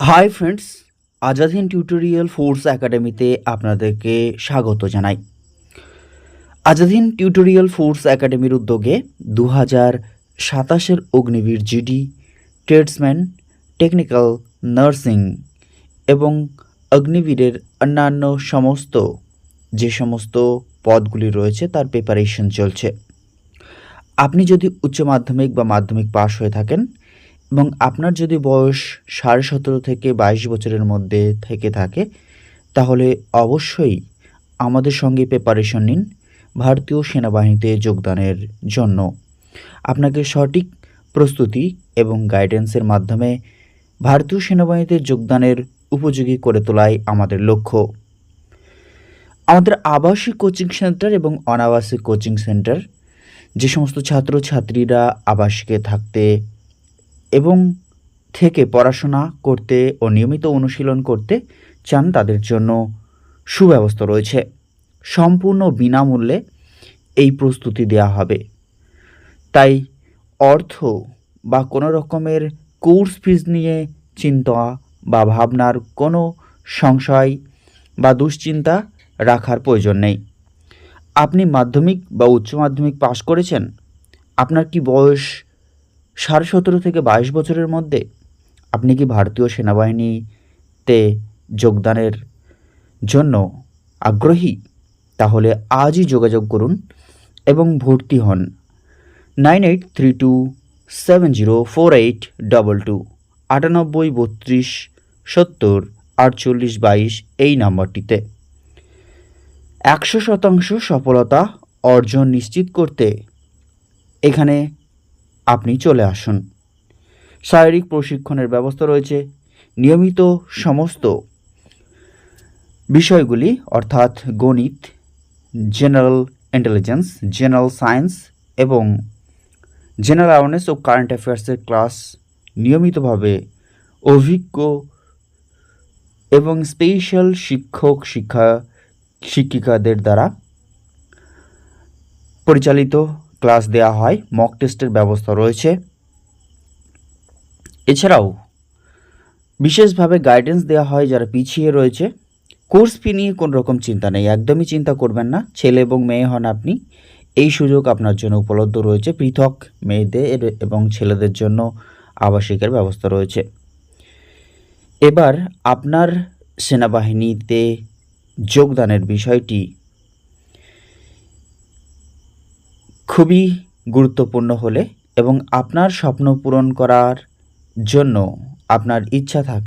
High friends, Azad tutorial force একাডেমিতে আপনাদেরকে স্বাগত জানাই। আজাদ টিউটোরিয়াল ফোর্স একাডেমির উদ্যোগে 2027-এর Agniveer GD, tradesman, technical, nursing এবং অগ্নিবীরের অন্যান্য যে সমস্ত পদগুলি রয়েছে তার প্রিপারেশন চলছে। আপনি যদি উচ্চ মাধ্যমিক বা মাধ্যমিক পাশ হয়ে থাকেন এবং আপনার যদি বয়স 17.5 থেকে 22 বছরের মধ্যে থেকে থাকে, তাহলে অবশ্যই আমাদের সঙ্গে প্রিপারেশন নিন ভারতীয় সেনাবাহিনীতে যোগদানের জন্য। আপনাকে সঠিক প্রস্তুতি এবং গাইডেন্সের মাধ্যমে ভারতীয় সেনাবাহিনীতে যোগদানের উপযোগী করে তোলাই আমাদের লক্ষ্য। আমাদের আবাসিক কোচিং সেন্টার এবং অনাবাসিক কোচিং সেন্টার, যে সমস্ত ছাত্রছাত্রীরা আবাসিকে থাকতে এবং থেকে পড়াশোনা করতে ও নিয়মিত অনুশীলন করতে চান, তাদের জন্য সুব্যবস্থা রয়েছে। সম্পূর্ণ বিনামূল্যে এই প্রস্তুতি দেওয়া হবে। তাই অর্থ বা কোনো রকমের কোর্স ফিজ নিয়ে চিন্তা বা ভাবনার কোনো সংশয় বা দুশ্চিন্তা রাখার প্রয়োজন নেই। আপনি মাধ্যমিক বা উচ্চ মাধ্যমিক পাশ করেছেন, আপনার কি বয়স 17.5 থেকে 22 বছরের মধ্যে? আপনি কি ভারতীয় সেনাবাহিনীতে যোগদানের জন্য আগ্রহী? তাহলে আজই যোগাযোগ করুন এবং ভর্তি হন 9832704822 9832704822 এই নাম্বারটিতে। 100% সফলতা অর্জন নিশ্চিত করতে এখানে আপনি চলে আসুন। শারীরিক প্রশিক্ষণের ব্যবস্থা রয়েছে। নিয়মিত সমস্ত বিষয়গুলি অর্থাৎ গণিত, জেনারেল ইন্টেলিজেন্স, জেনারেল সায়েন্স এবং জেনারেল অ্যাওয়ারনেস ও কারেন্ট অ্যাফেয়ার্সের ক্লাস নিয়মিতভাবে অভিজ্ঞ এবং স্পেশাল শিক্ষিকাদের দ্বারা পরিচালিত ক্লাস দেওয়া হয়। মক টেস্টের ব্যবস্থা রয়েছে। এছাড়াও বিশেষভাবে গাইডেন্স দেওয়া হয় যারা পিছিয়ে রয়েছে। কোর্স ফি নিয়ে কোনো রকম চিন্তা নেই, একদমই চিন্তা করবেন না। ছেলে এবং মেয়ে হন আপনি, এই সুযোগ আপনার জন্য উপলব্ধ রয়েছে। পৃথক মেয়েদের এবং ছেলেদের জন্য আবাসিকের ব্যবস্থা রয়েছে। এবার আপনার সেনাবাহিনীতে যোগদানের বিষয়টি খুবই গুরুত্বপূর্ণ হলে এবং আপনার স্বপ্ন পূরণ করার জন্য আপনার ইচ্ছা থাকে